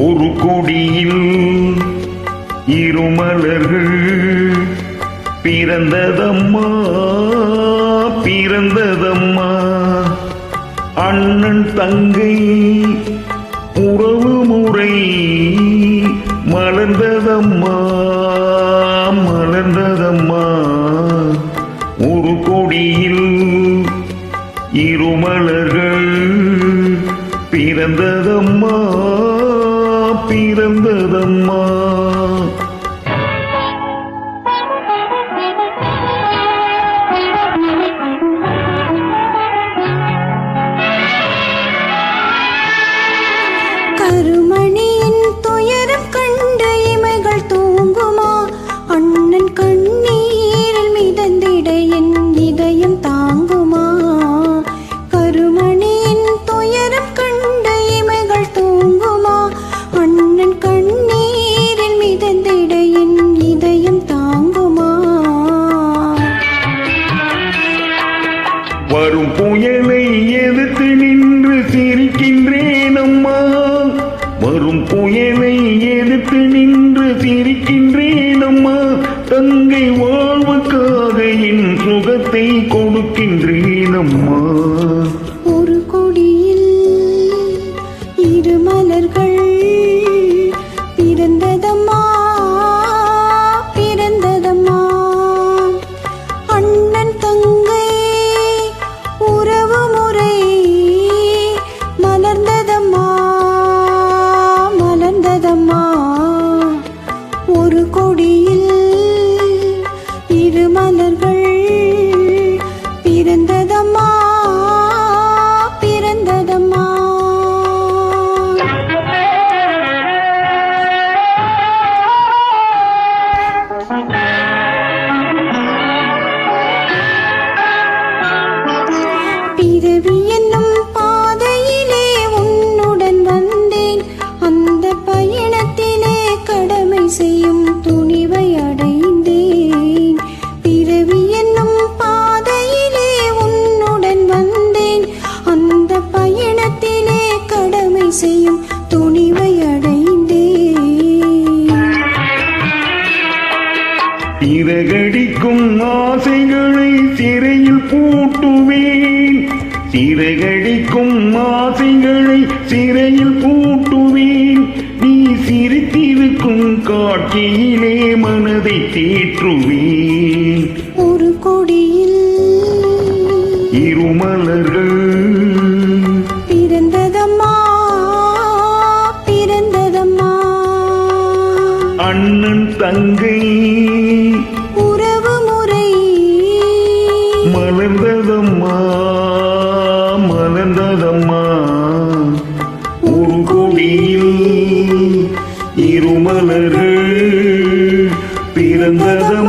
ஒரு கொடியில் இருமலர்கள் பிறந்ததம்மா பிறந்ததம்மா. அண்ணன் தங்கை உறவு முறை மலர்ந்ததம்மா மலர்ந்ததம்மா. ஒரு கொடியில் இருமலர்கள் பிறந்ததம்மா பிறந்ததம்மா. கருமணியின் துயரம் கண்டு இமைகள் தூங்குமா? அண்ணன் கண்ணீரில் மிதந்திட என் இதயம் தாங்குமா? கருமணியின் துயரம் கண்டு இமைகள் தூங்குமா? அண்ணன் கண்ணீரில் மிதந்திட என் இதயம் தாங்குமா? வரும் புயலை எதிர்த்து நின்று சிரிக்கின்றேன் அம்மா. வரும் புயலை எதிர்த்து நின்று சிரிக்கின்றேன் அம்மா. தங்கை வாழ்வுக்காக என் சுகத்தை கொடுக்கின்றேன் அம்மா. ஒரு கொடியில் இரு மலர்கள் பிறந்ததம்மா பிறந்ததம்மா. அண்ணன் தங்கை உறவு முறை மலர்ந்ததம்மா மலர்ந்ததம்மா. ஒரு கொடியில் இரு மலர்கள் பிறந்ததம்மா பிறந்ததம்மா. பிறவி என்னும் பாதையிலே உன்னுடன் வந்தேன். அந்த பயணத்திலே கடமை செய்யும் துணிவை அடைந்தேன். பிறவி என்னும் பாதையிலே உன்னுடன் வந்தேன். அந்த பயணத்திலே கடமை செய்யும் துணிவை அடைந்தேன். சிறகடிக்கும் ஆசைகளை சிறையில் பூட்டுவேன். சிறகடிக்கும் ஆசைகளை சிறையில் பூட்டுவேன். நீ சிரித்திருக்கும் காட்சியிலே மனதை தேற்றுவேன். ஒரு கொடியில் இருமலர்கள் பிறந்ததம்மா பிறந்ததம்மா. அண்ணன் தங்கை உறவு முறை மலர்ந்ததம்மா மலர்ந்ததம்மா. ஒரு கொடியில் இருமலர்கள் பிறந்ததம்மா